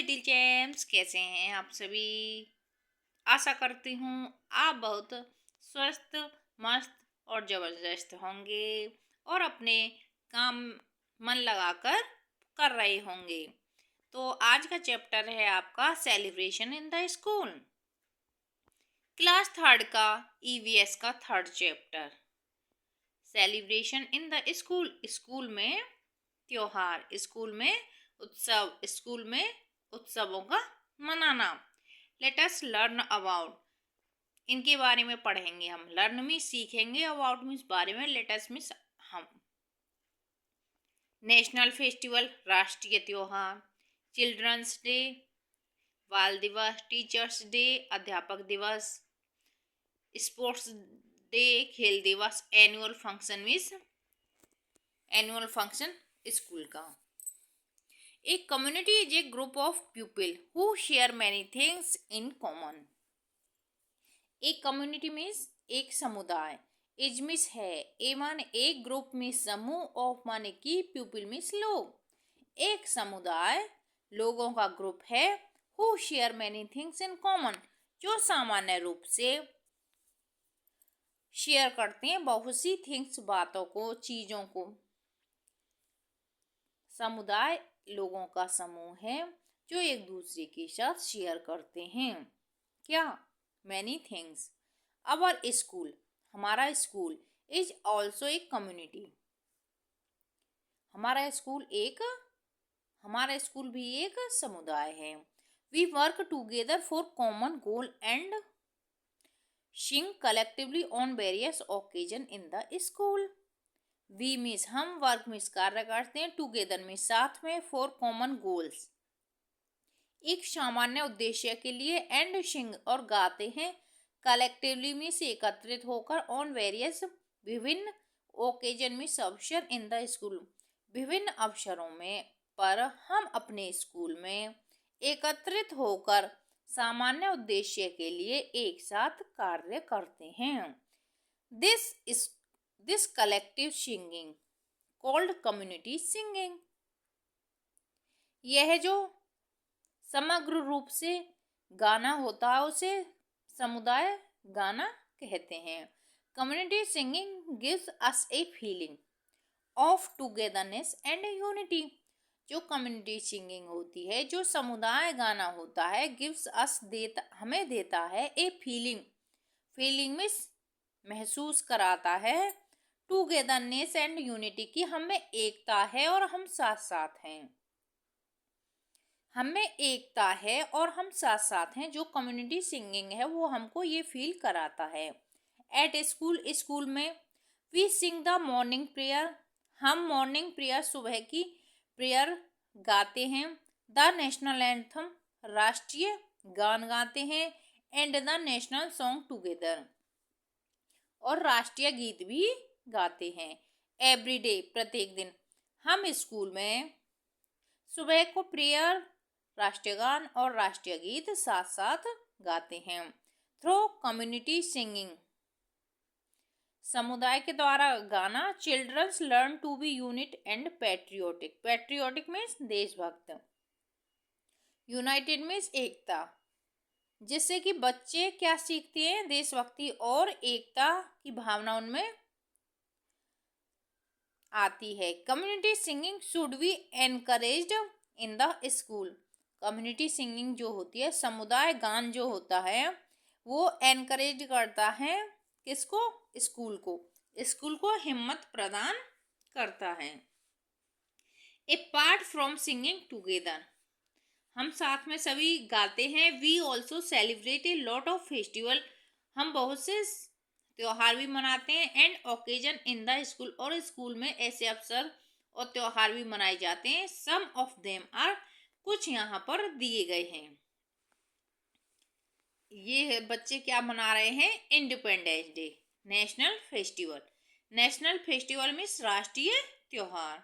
Little champs, कैसे हैं आप सभी। आशा करती हूँ आप बहुत स्वस्थ, मस्त और ज़बरदस्त होंगे और अपने काम मन लगाकर कर रहे होंगे। तो आज का चैप्टर है आपका celebration in the school, class third का ईवीएस का third chapter. Celebration in the school, school में त्योहार, स्कूल में उत्सव, स्कूल में उत्सवों का मनाना। लेट अस लर्न अबाउट, इनके बारे में पढ़ेंगे हम। लर्न में सीखेंगे, अबाउट मीन्स बारे में, लेट अस मीन्स हम। नेशनल फेस्टिवल, राष्ट्रीय त्योहार। चिल्ड्रंस डे, बाल दिवस। टीचर्स डे, अध्यापक दिवस। स्पोर्ट्स डे, खेल दिवस। Annual function means annual function school का। A community is a group of people who share many things in common. एक कम्युनिटी मीन्स एक समुदाय। इज मीन्स है, ए माने एक, ग्रुप मीन्स समूह, ऑफ माने की, पीपल मीन्स लोग। एक समुदाय लोगों का ग्रुप है। Who share many things in common, जो सामान्य रूप से शेयर करते हैं बहुत सी थिंग्स, बातों को, चीजों को। समुदाय लोगों का समूह है जो एक दूसरे के साथ शेयर करते हैं क्या, मैनी थिंग्स। अवर स्कूल, हमारा स्कूल। इज ऑल्सो एक कम्युनिटी, हमारा स्कूल भी एक समुदाय है। We work together for common goal and sing collectively on various occasion in the school. We means हम, वर्क मीन्स कार्य करते हैं, टुगेदर मीन्स साथ में, फॉर कॉमन गोल्स एक सामान्य उद्देश्य के लिए, एंड सिंग और गाते हैं, कलेक्टिवली मीन्स एकत्रित होकर, ऑन वेरियस विभिन्न, ओकेजन मीन्स अवसर, इन द स्कूल विभिन्न अवसरों में, पर हम अपने स्कूल में एकत्रित होकर सामान्य उद्देश्य के लिए एक साथ कार्य करते हैं। This collective singing called community singing, यह जो समग्र रूप से गाना होता है उसे समुदाय गाना कहते हैं। Community singing gives us a feeling of togetherness and unity, जो कम्युनिटी सिंगिंग होती है, जो समुदाय गाना होता है, गिव्स अस हमें देता है ए फीलिंग मीन्स महसूस कराता है, टुगेदरनेस एंड यूनिटी की हमें एकता है और हम साथ साथ हैं, हमें एकता है और हम साथ साथ हैं। जो कम्युनिटी सिंगिंग है वो हमको ये फील कराता है। एट स्कूल, स्कूल में, we sing the morning prayer, हम मॉर्निंग प्रेयर, सुबह की प्रेयर गाते हैं। द नेशनल एंथम, राष्ट्रीय गान गाते हैं, and the national song together, और राष्ट्रीय गीत भी गाते हैं। एवरी डे, प्रत्येक दिन, हम स्कूल में सुबह को प्रेयर, राष्ट्रीय गान और राष्ट्रीय गीत साथ साथ गाते हैं। थ्रू कम्युनिटी सिंगिंग, समुदाय के द्वारा गाना, childrens learn to be unit and patriotic, patriotic means देशभक्त, यूनाइटेड मीन्स एकता, जिससे कि बच्चे क्या सीखते हैं, देशभक्ति और एकता की भावना उनमें आती है। Community singing should be encouraged in the school, community singing जो होती है, समुदाय गान जो होता है, वो एनकरेज करता है किसको, स्कूल को हिम्मत प्रदान करता है। अपार्ट फ्रॉम सिंगिंग टुगेदर, हम साथ में सभी गाते हैं। We also celebrate a lot of festival, हम बहुत से त्योहार भी मनाते हैं। And occasion in the school, और स्कूल में ऐसे अवसर और त्योहार भी मनाए जाते हैं। सम ऑफ देम आर, कुछ यहाँ पर दिए गए हैं। ये बच्चे क्या मना रहे हैं, independence day, national festival means राष्ट्रीय त्योहार।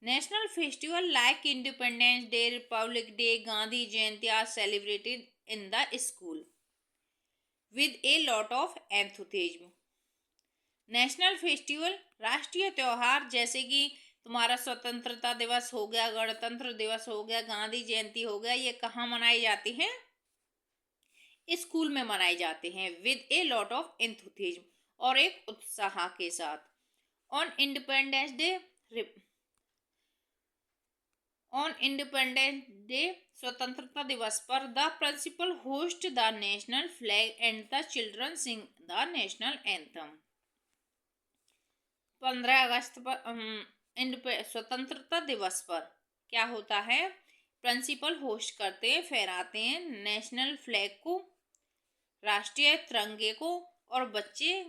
National festival like independence day, republic day, Gandhi Jayanti are celebrated in the school with a lot of enthusiasm. National festival, राष्ट्रीय त्योहार, जैसे कि तुम्हारा स्वतंत्रता दिवस हो गया, गणतंत्र दिवस हो गया, गांधी जयंती हो गया, ये कहाँ मनाई जाती हैं? स्कूल में मनाए जाते हैं with a lot of enthusiasm, और एक उत्साह के साथ। On Independence Day on Independence Day, स्वतंत्रता दिवस पर, the principal host the national flag and the children sing the national anthem. 15 अगस्त पर स्वतंत्रता दिवस पर क्या होता है? प्रिंसिपल होस्ट करते हैं, फहराते हैं नेशनल फ्लैग को, राष्ट्रीय तिरंगे को, और बच्चे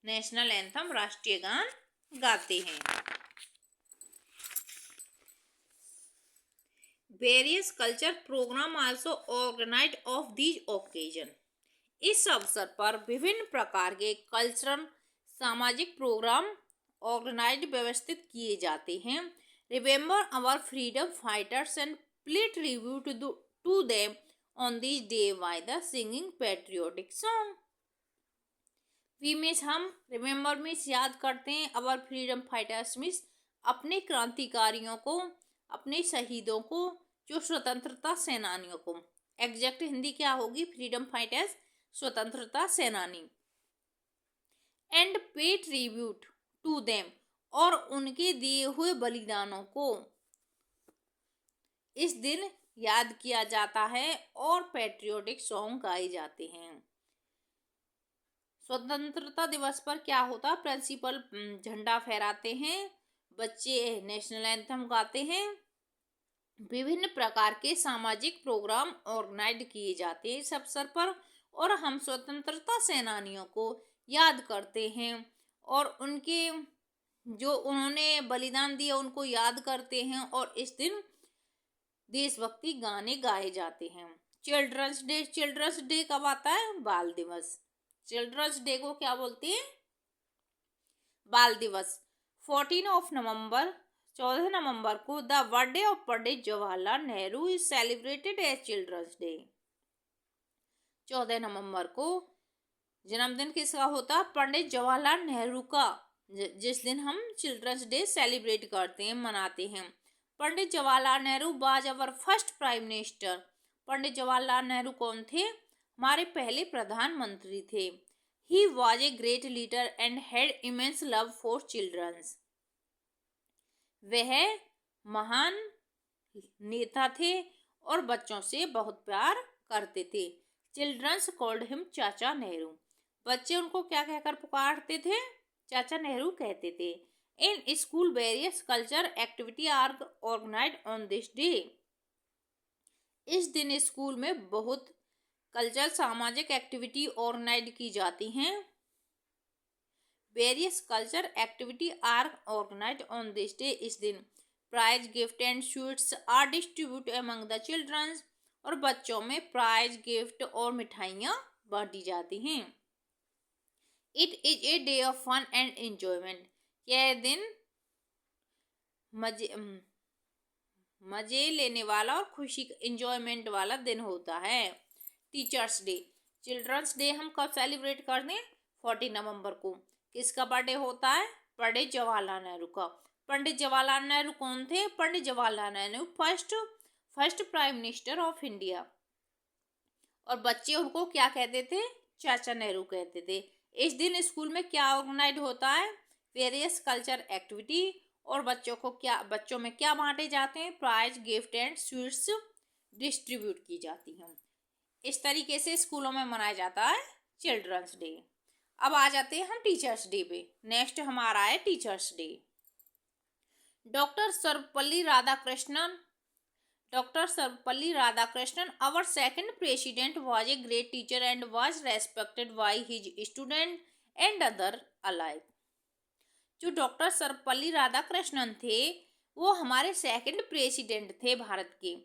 नेशनल एंथम, राष्ट्रीय गान गाते हैं। Various culture programme also organised of these occasion. इस अवसर पर विभिन्न प्रकार के कल्चरल सामाजिक प्रोग्राम ऑर्गेनाइज्ड व्यवस्थित किए जाते हैं। Remember our freedom fighters and play tribute to them on this day by the singing patriotic song. We means हम, रिमेंबर मीन्स याद करते हैं, अवर फ्रीडम फाइटर्स मीन्स अपने क्रांतिकारियों को, अपने शहीदों को, जो स्वतंत्रता सेनानियों को। एग्जैक्ट हिंदी क्या होगी? फ्रीडम फाइटर्स, स्वतंत्रता सेनानी। एंड पे ट्रिब्यूट टू देम, और उनके दिए हुए बलिदानों को इस दिन याद किया जाता है, और पैट्रियोटिक सॉन्ग गाए जाते हैं। स्वतंत्रता दिवस पर क्या होता? प्रिंसिपल झंडा फहराते हैं, बच्चे नेशनल एंथम गाते हैं, विभिन्न प्रकार के सामाजिक प्रोग्राम ऑर्गेनाइज किए जाते हैं इस अवसर पर, और हम स्वतंत्रता सेनानियों को याद करते हैं, और उनके जो उन्होंने बलिदान दिया उनको याद करते हैं, और इस दिन देशभक्ति गाने गाए जाते हैं। चिल्ड्रंस डे, चिल्ड्रंस डे कब आता है? बाल दिवस। चिल्ड्रंस डे को क्या बोलते हैं? बाल दिवस। 14 नवंबर को the birthday of Pandit Jawaharlal Nehru is celebrated as Children's Day. 14 नवंबर को जन्मदिन किसका होता? पंडित जवाहरलाल नेहरू का, जिस दिन हम चिल्ड्रंस डे सेलिब्रेट करते हैं, मनाते हैं। Pandit Jawaharlal Nehru was our first prime minister. Pandit Jawaharlal Nehru कौन थे? हमारे पहले प्रधानमंत्री थे। He was a great leader and had immense love for childrens. वह महान नेता थे और बच्चों से बहुत प्यार करते थे। चिल्ड्रंस कॉल्ड हिम चाचा नेहरू। बच्चे उनको क्या कहकर पुकारते थे? चाचा नेहरू कहते थे। In school various culture activity are organised on this day. इस दिन स्कूल में बहुत कल्चरल सामाजिक एक्टिविटी ऑर्गेनाइज की जाती हैं। Various culture activity are organised on this day. इस दिन prize, gift and sweets are distribute among the childrens, और बच्चों में प्राइज, गिफ्ट और मिठाइयाँ बांटी जाती हैं। It is a day of fun and enjoyment. यह दिन मजे लेने वाला और खुशी, एंजॉयमेंट वाला दिन होता है। टीचर्स डे, चिल्ड्रंस डे हम कब सेलिब्रेट करते हैं? 14 नवंबर को। किसका बर्थडे होता है? पंडित जवाहरलाल नेहरू का। पंडित जवाहरलाल नेहरू कौन थे? Pandit Jawaharlal Nehru first prime minister of India, और बच्चे उनको क्या कहते थे? चाचा नेहरू कहते थे। इस दिन स्कूल में क्या ऑर्गेनाइज होता है? वेरियस कल्चर एक्टिविटी, और बच्चों में क्या बांटे जाते हैं? Prize, gift and sweets distribute की जाती हैं। इस तरीके से स्कूलों में मनाया जाता है चिल्ड्रंस डे। अब आ जाते हैं हम टीचर्स डे पे। नेक्स्ट हमारा है teachers day. Doctor Sarvepalli Radhakrishnan our second president was a great teacher and was respected by his student and other alike। जो डॉक्टर सर्वपल्ली राधाकृष्णन थे वो हमारे सेकंड प्रेसिडेंट थे भारत के,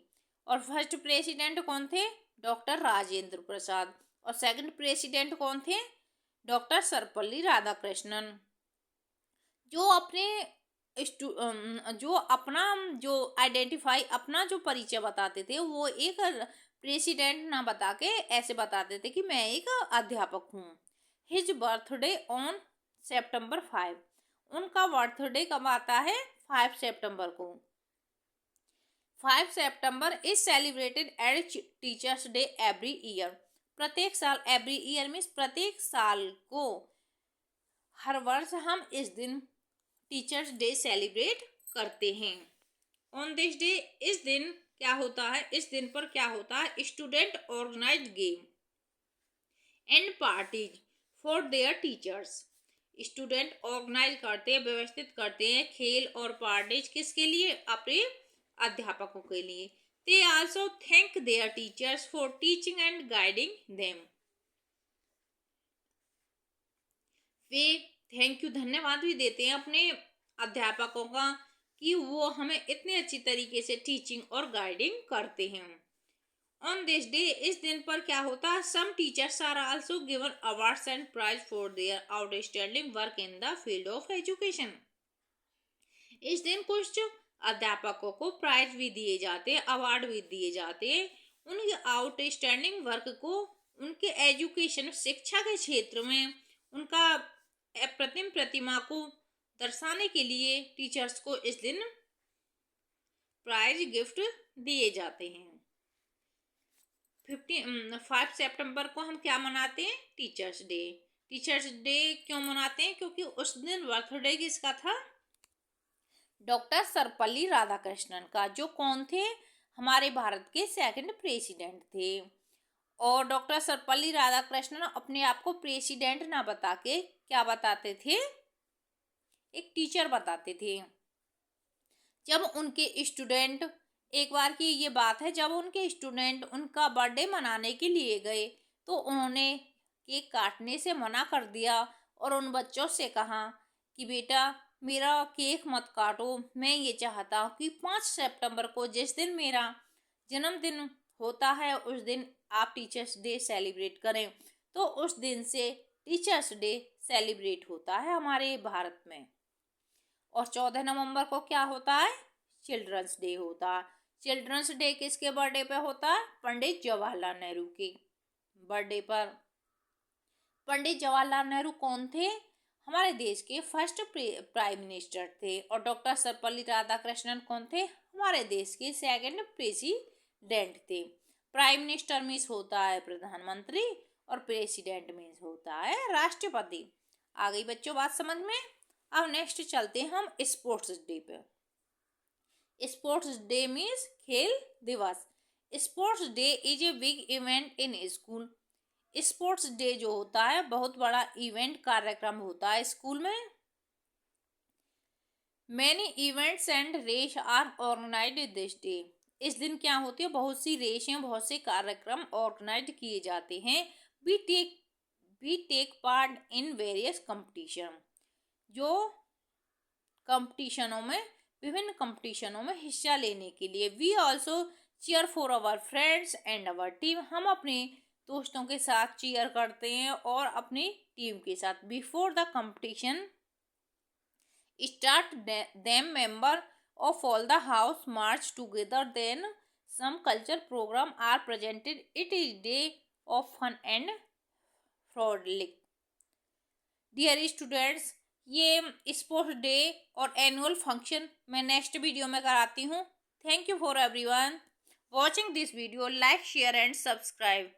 और फर्स्ट प्रेसिडेंट कौन थे? डॉक्टर राजेंद्र प्रसाद, और सेकंड प्रेसिडेंट कौन थे? डॉक्टर सर्वपल्ली राधाकृष्णन। अपना जो परिचय बताते थे वो एक प्रेसिडेंट ना बता के ऐसे बताते थे कि मैं एक अध्यापक हूँ। His birthday on September 5। उनका बर्थडे कब आता है? 5 सितंबर को। 5 सितंबर is celebrated as Teachers' Day every year. प्रत्येक साल, एवरी ईयर मीन्स प्रत्येक साल को, हर वर्ष हम इस दिन टीचर्स डे सेलिब्रेट करते हैं। ऑन दिस डे, इस दिन क्या होता है, इस दिन पर क्या होता है, student organise game and parties for their teachers. Student organise करते हैं, व्यवस्थित करते हैं खेल और पार्टीज, किसके लिए, अपने अध्यापकों के लिए। They also thank there teachers for teaching and guiding them. Way thank you, धन्यवाद भी देते हैं अपने अध्यापकों का कि वो हमें इतने अच्छी तरीके से टीचिंग और गाइडिंग करते हैं। ऑन दिस डे, इस दिन पर क्या होता है, some teachers are also given awards and prize for their outstanding work in the field of education. इस दिन कुछ अध्यापकों को प्राइज भी दिए जाते हैं, अवार्ड भी दिए जाते हैं, उनके आउटस्टैंडिंग वर्क को, उनके एजुकेशन शिक्षा के क्षेत्र में उनका अप्रतिम प्रतिमा को दर्शाने के लिए टीचर्स को इस दिन प्राइज गिफ्ट दिए जाते हैं। 5 सितंबर को हम क्या मनाते हैं, टीचर्स डे। टीचर्स डे क्यों मनाते हैं, क्योंकि उस दिन बर्थडे किसका था, डॉक्टर सर्वपल्ली राधाकृष्णन का, जो कौन थे, हमारे भारत के सेकंड प्रेसिडेंट थे। और डॉक्टर सर्वपल्ली राधाकृष्णन अपने आप को प्रेसिडेंट ना बता के क्या बताते थे, एक टीचर बताते थे। जब उनके स्टूडेंट, एक बार की ये बात है, जब उनके स्टूडेंट उनका बर्थडे मनाने के लिए गए तो उन्होंने केक काटने से मना कर दिया और उन बच्चों से कहा कि बेटा मेरा केक मत काटो, मैं ये चाहता हूँ कि 5 सितंबर को, जिस दिन मेरा जन्मदिन होता है, उस दिन आप टीचर्स डे सेलिब्रेट करें। तो उस दिन से टीचर्स डे सेलिब्रेट होता है हमारे भारत में। और 14 नवंबर को क्या होता है, चिल्ड्रंस डे होता है। चिल्ड्रंस डे किसके बर्थडे पे होता है, पंडित जवाहरलाल नेहरू के बर्थडे पर। पंडित जवाहरलाल नेहरू कौन थे, हमारे देश के फर्स्ट प्राइम मिनिस्टर थे। और डॉक्टर सर्वपल्ली राधाकृष्णन कौन थे, हमारे देश के सेकंड प्रेसिडेंट थे। प्राइम मिनिस्टर मीन्स होता है प्रधानमंत्री और प्रेसिडेंट मीन्स होता है राष्ट्रपति। आ गई बच्चों बात समझ में। अब नेक्स्ट चलते हैं हम स्पोर्ट्स डे पे। स्पोर्ट्स डे मीन्स खेल दिवस। Sports day is a big event in school. Sports day जो होता है बहुत बड़ा इवेंट, कार्यक्रम होता है स्कूल में। Many events and race are organised this day. इस दिन क्या होती है, बहुत सी रेसें, बहुत से कार्यक्रम ऑर्गेनाइज किए जाते हैं। We take part in various competition. जो कंपटीशनों में, विभिन्न कंपटीशनों में हिस्सा लेने के लिए। We also cheer for our friends and our team. हम अपने दोस्तों के साथ चीयर करते हैं और अपनी टीम के साथ। Before the competition start, them member of all the house march together, then some culture program are presented. It is day of fun and frolic. Dear students, ये स्पोर्ट्स डे और annual function मैं next video में कराती हूँ। Thank you for everyone watching this video. Like, share and subscribe.